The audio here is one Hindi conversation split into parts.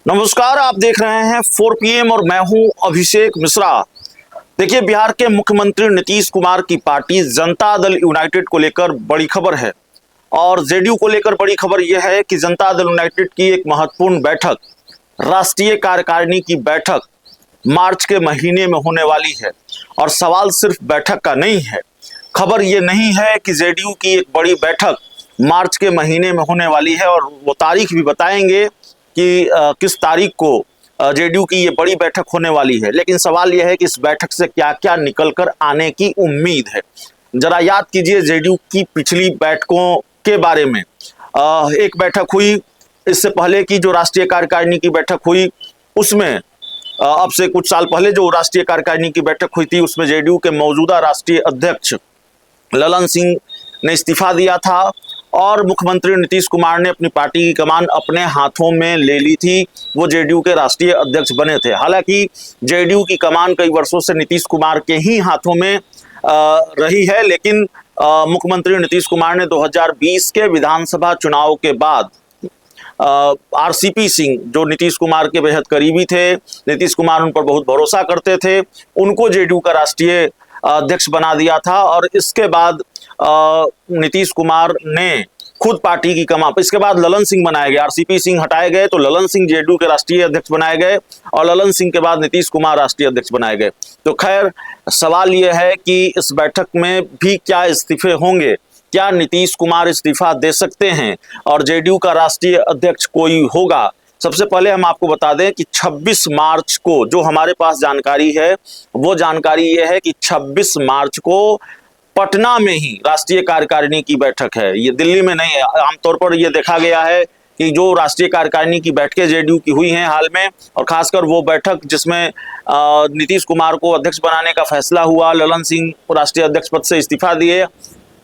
नमस्कार, आप देख रहे हैं 4 PM और मैं हूं अभिषेक मिश्रा। देखिए, बिहार के मुख्यमंत्री नीतीश कुमार की पार्टी जनता दल यूनाइटेड को लेकर बड़ी खबर है और जेडीयू को लेकर बड़ी खबर यह है कि जनता दल यूनाइटेड की एक महत्वपूर्ण बैठक, राष्ट्रीय कार्यकारिणी की बैठक मार्च के महीने में होने वाली है। और सवाल सिर्फ बैठक का नहीं है, खबर यह नहीं है कि जेडीयू की एक बड़ी बैठक मार्च के महीने में होने वाली है और वो तारीख भी बताएंगे कि किस तारीख को जेडीयू की ये बड़ी बैठक होने वाली है। लेकिन सवाल यह है कि इस बैठक से क्या क्या निकल कर आने की उम्मीद है। जरा याद कीजिए जेडीयू की पिछली बैठकों के बारे में। एक बैठक हुई इससे पहले की, जो राष्ट्रीय कार्यकारिणी की बैठक हुई उसमें अब से कुछ साल पहले जो राष्ट्रीय कार्यकारिणी की बैठक हुई थी उसमें जेडीयू के मौजूदा राष्ट्रीय अध्यक्ष ललन सिंह ने इस्तीफा दिया था और मुख्यमंत्री नीतीश कुमार ने अपनी पार्टी की कमान अपने हाथों में ले ली थी। वो जेडीयू के राष्ट्रीय अध्यक्ष बने थे। हालांकि जेडीयू की कमान कई वर्षों से नीतीश कुमार के ही हाथों में रही है, लेकिन मुख्यमंत्री नीतीश कुमार ने 2020 के विधानसभा चुनाव के बाद आरसीपी सिंह, जो नीतीश कुमार के बेहद करीबी थे, नीतीश कुमार उन पर बहुत भरोसा करते थे, उनको जेडीयू का राष्ट्रीय अध्यक्ष बना दिया था। और इसके बाद नीतीश कुमार ने खुद पार्टी की कमान, इसके बाद ललन सिंह बनाए गए, आरसीपी सिंह हटाए गए तो ललन सिंह जेडीयू के राष्ट्रीय अध्यक्ष बनाए गए और ललन सिंह के बाद नीतीश कुमार राष्ट्रीय अध्यक्ष बनाए गए। तो खैर, सवाल यह है कि इस बैठक में भी क्या इस्तीफे होंगे, क्या नीतीश कुमार इस्तीफा दे सकते हैं और जेडीयू का राष्ट्रीय अध्यक्ष कोई होगा। सबसे पहले हम आपको बता दें कि 26 मार्च को जो हमारे पास जानकारी है वो जानकारी ये है कि 26 मार्च को पटना में ही राष्ट्रीय कार्यकारिणी की बैठक है। ये दिल्ली में नहीं है। आमतौर पर यह देखा गया है कि जो राष्ट्रीय कार्यकारिणी की बैठकें जेडीयू की हुई हैं हाल में, और खासकर वो बैठक जिसमें नीतीश कुमार को अध्यक्ष बनाने का फैसला हुआ, ललन सिंह राष्ट्रीय अध्यक्ष पद से इस्तीफा दिए,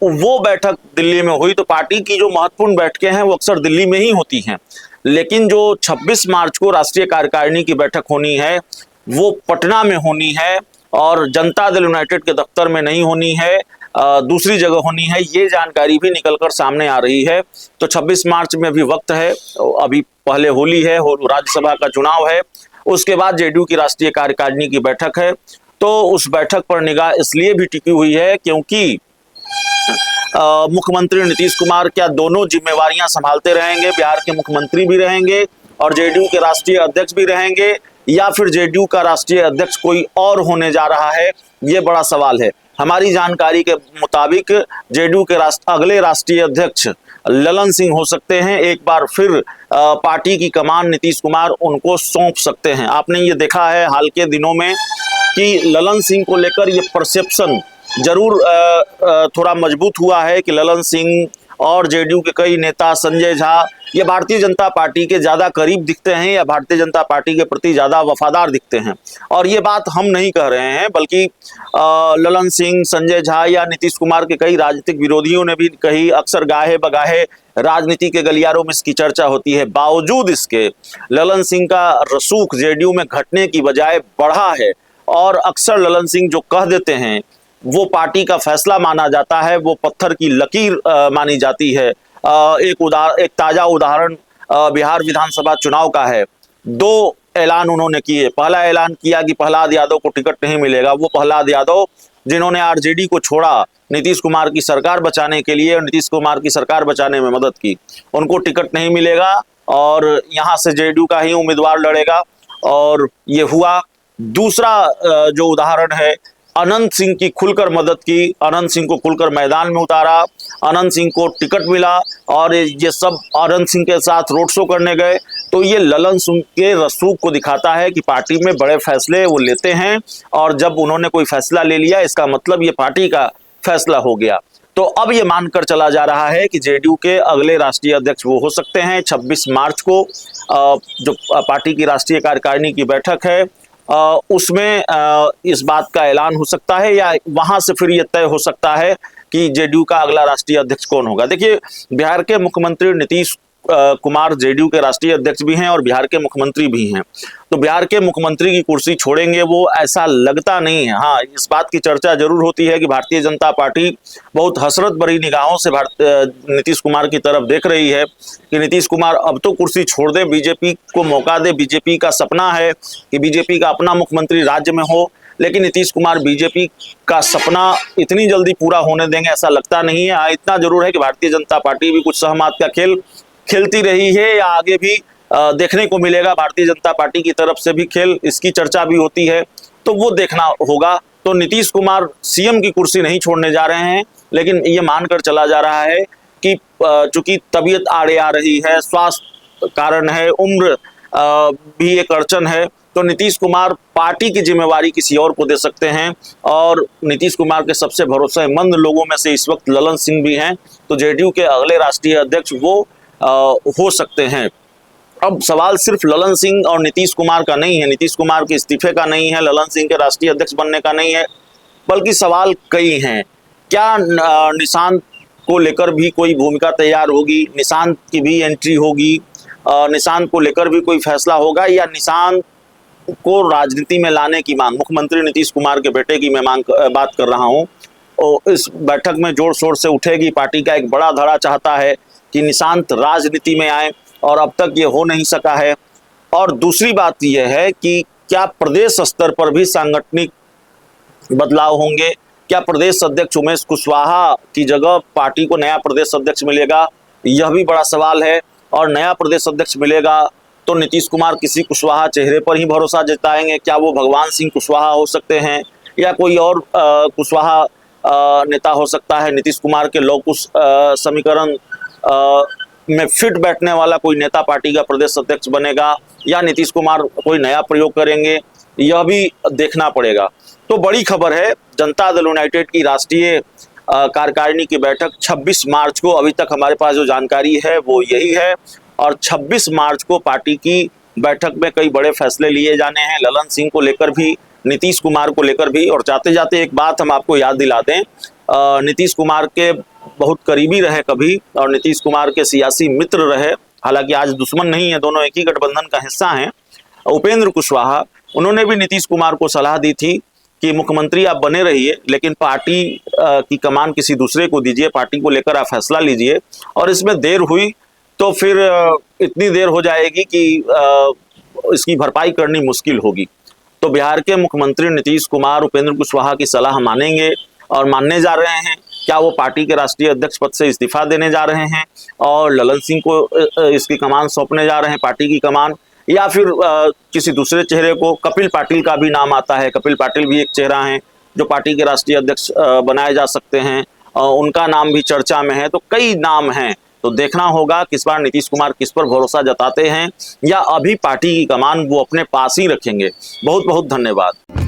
वो बैठक दिल्ली में हुई। तो पार्टी की जो महत्वपूर्ण बैठकें हैं वो अक्सर दिल्ली में ही होती हैं। लेकिन जो 26 मार्च को राष्ट्रीय कार्यकारिणी की बैठक होनी है वो पटना में होनी है और जनता दल यूनाइटेड के दफ्तर में नहीं होनी है, दूसरी जगह होनी है। ये जानकारी भी निकलकर सामने आ रही है। तो 26 मार्च में अभी वक्त है, अभी पहले होली है, राज्यसभा का चुनाव है, उसके बाद जेडीयू की राष्ट्रीय कार्यकारिणी की बैठक है। तो उस बैठक पर निगाह इसलिए भी टिकी हुई है क्योंकि मुख्यमंत्री नीतीश कुमार क्या दोनों जिम्मेवारियां संभालते रहेंगे, बिहार के मुख्यमंत्री भी रहेंगे और जेडीयू के राष्ट्रीय अध्यक्ष भी रहेंगे, या फिर जेडीयू का राष्ट्रीय अध्यक्ष कोई और होने जा रहा है, ये बड़ा सवाल है। हमारी जानकारी के मुताबिक जेडीयू के अगले राष्ट्रीय अध्यक्ष ललन सिंह हो सकते हैं। एक बार फिर पार्टी की कमान नीतीश कुमार उनको सौंप सकते हैं। आपने ये देखा है हाल के दिनों में कि ललन सिंह को लेकर ये परसेप्शन जरूर थोड़ा मजबूत हुआ है कि ललन सिंह और जेडीयू के कई नेता, संजय झा, ये भारतीय जनता पार्टी के ज़्यादा करीब दिखते हैं या भारतीय जनता पार्टी के प्रति ज़्यादा वफादार दिखते हैं। और ये बात हम नहीं कह रहे हैं, बल्कि ललन सिंह, संजय झा या नीतीश कुमार के कई राजनीतिक विरोधियों ने भी कही। अक्सर गाहे बगाहे राजनीति के गलियारों में इसकी चर्चा होती है। बावजूद इसके ललन सिंह का रसूख जेडीयू में घटने की बजाय बढ़ा है और अक्सर ललन सिंह जो कह देते हैं वो पार्टी का फैसला माना जाता है, वो पत्थर की लकीर मानी जाती है। एक ताजा उदाहरण बिहार विधानसभा चुनाव का है। 2 ऐलान उन्होंने किए। पहला ऐलान किया कि प्रहलाद यादव को टिकट नहीं मिलेगा। वो प्रहलाद यादव जिन्होंने आरजेडी को छोड़ा नीतीश कुमार की सरकार बचाने के लिए और नीतीश कुमार की सरकार बचाने में मदद की, उनको टिकट नहीं मिलेगा और यहाँ से जेडीयू का ही उम्मीदवार लड़ेगा, और ये हुआ। दूसरा जो उदाहरण है, अनंत सिंह की खुलकर मदद की, अनंत सिंह को खुलकर मैदान में उतारा, अनंत सिंह को टिकट मिला और ये सब अनंत सिंह के साथ रोड शो करने गए। तो ये ललन सिंह के रसूख को दिखाता है कि पार्टी में बड़े फैसले वो लेते हैं और जब उन्होंने कोई फैसला ले लिया इसका मतलब ये पार्टी का फैसला हो गया। तो अब ये मानकर चला जा रहा है कि जेडीयू के अगले राष्ट्रीय अध्यक्ष वो हो सकते हैं। 26 मार्च को जो पार्टी की राष्ट्रीय कार्यकारिणी की बैठक है उसमें इस बात का ऐलान हो सकता है या वहां से फिर यह तय हो सकता है कि जेडीयू का अगला राष्ट्रीय अध्यक्ष कौन होगा। देखिए, बिहार के मुख्यमंत्री नीतीश कुमार जेडीयू के राष्ट्रीय अध्यक्ष भी हैं और बिहार के मुख्यमंत्री भी हैं। तो बिहार के मुख्यमंत्री की कुर्सी छोड़ेंगे वो, ऐसा लगता नहीं है। हाँ, इस बात की चर्चा जरूर होती है कि भारतीय जनता पार्टी बहुत हसरत भरी निगाहों से नीतीश कुमार की तरफ देख रही है कि नीतीश कुमार अब तो कुर्सी छोड़ दे, बीजेपी को मौका दे। बीजेपी का सपना है कि बीजेपी का अपना मुख्यमंत्री राज्य में हो, लेकिन नीतीश कुमार बीजेपी का सपना इतनी जल्दी पूरा होने देंगे ऐसा लगता नहीं है। हाँ, इतना जरूर है कि भारतीय जनता पार्टी भी कुछ सहमत का खेल खेलती रही है या आगे भी देखने को मिलेगा भारतीय जनता पार्टी की तरफ से भी खेल, इसकी चर्चा भी होती है, तो वो देखना होगा। तो नीतीश कुमार सीएम की कुर्सी नहीं छोड़ने जा रहे हैं, लेकिन ये मानकर चला जा रहा है कि चूंकि तबीयत आड़े आ रही है, स्वास्थ्य कारण है, उम्र भी एक अड़चन है, तो नीतीश कुमार पार्टी की जिम्मेवारी किसी और को दे सकते हैं। और नीतीश कुमार के सबसे भरोसेमंद लोगों में से इस वक्त ललन सिंह भी हैं, तो जेडीयू के अगले राष्ट्रीय अध्यक्ष वो हो सकते हैं। अब सवाल सिर्फ ललन सिंह और नीतीश कुमार का नहीं है, नीतीश कुमार के इस्तीफे का नहीं है, ललन सिंह के राष्ट्रीय अध्यक्ष बनने का नहीं है, बल्कि सवाल कई हैं। क्या निशांत को लेकर भी कोई भूमिका तैयार होगी, निशांत की भी एंट्री होगी, निशांत को लेकर भी कोई फैसला होगा, या निशांत को राजनीति में लाने की मांग, मुख्यमंत्री नीतीश कुमार के बेटे की मैं बात कर रहा हूं, और इस बैठक में जोर शोर से उठेगी। पार्टी का एक बड़ा धड़ा चाहता है कि निशांत राजनीति में आए और अब तक ये हो नहीं सका है। और दूसरी बात यह है कि क्या प्रदेश स्तर पर भी सांगठनिक बदलाव होंगे, क्या प्रदेश अध्यक्ष उमेश कुशवाहा की जगह पार्टी को नया प्रदेश अध्यक्ष मिलेगा, यह भी बड़ा सवाल है। और नया प्रदेश अध्यक्ष मिलेगा तो नीतीश कुमार किसी कुशवाहा चेहरे पर ही भरोसा जताएंगे, क्या वो भगवान सिंह कुशवाहा हो सकते हैं या कोई और कुशवाहा नेता हो सकता है, नीतीश कुमार के लौह कुश समीकरण में फिट बैठने वाला कोई नेता पार्टी का प्रदेश अध्यक्ष बनेगा, या नीतीश कुमार कोई नया प्रयोग करेंगे, यह भी देखना पड़ेगा। तो बड़ी खबर है, जनता दल यूनाइटेड की राष्ट्रीय कार्यकारिणी की बैठक 26 मार्च को, अभी तक हमारे पास जो जानकारी है वो यही है, और 26 मार्च को पार्टी की बैठक में कई बड़े फैसले लिए जाने हैं, ललन सिंह को लेकर भी, नीतीश कुमार को लेकर भी। और जाते जाते एक बात हम आपको याद दिला दें, नीतीश कुमार के बहुत करीबी रहे कभी और नीतीश कुमार के सियासी मित्र रहे, हालांकि आज दुश्मन नहीं है, दोनों एक ही गठबंधन का हिस्सा हैं, उपेंद्र कुशवाहा, उन्होंने भी नीतीश कुमार को सलाह दी थी कि मुख्यमंत्री आप बने रहिए, लेकिन पार्टी की कमान किसी दूसरे को दीजिए, पार्टी को लेकर आप फैसला लीजिए। और इसमें देर हुई तो फिर इतनी देर हो जाएगी कि इसकी भरपाई करनी मुश्किल होगी। तो बिहार के मुख्यमंत्री नीतीश कुमार उपेंद्र कुशवाहा की सलाह मानेंगे और मानने जा रहे हैं। क्या वो पार्टी के राष्ट्रीय अध्यक्ष पद से इस्तीफा देने जा रहे हैं और ललन सिंह को इसकी कमान सौंपने जा रहे हैं, पार्टी की कमान, या फिर किसी दूसरे चेहरे को? कपिल पाटिल का भी नाम आता है, कपिल पाटिल भी एक चेहरा है जो पार्टी के राष्ट्रीय अध्यक्ष बनाए जा सकते हैं, उनका नाम भी चर्चा में है। तो कई नाम हैं, तो देखना होगा किस बार नीतीश कुमार किस पर भरोसा जताते हैं, या अभी पार्टी की कमान वो अपने पास ही रखेंगे। बहुत बहुत धन्यवाद।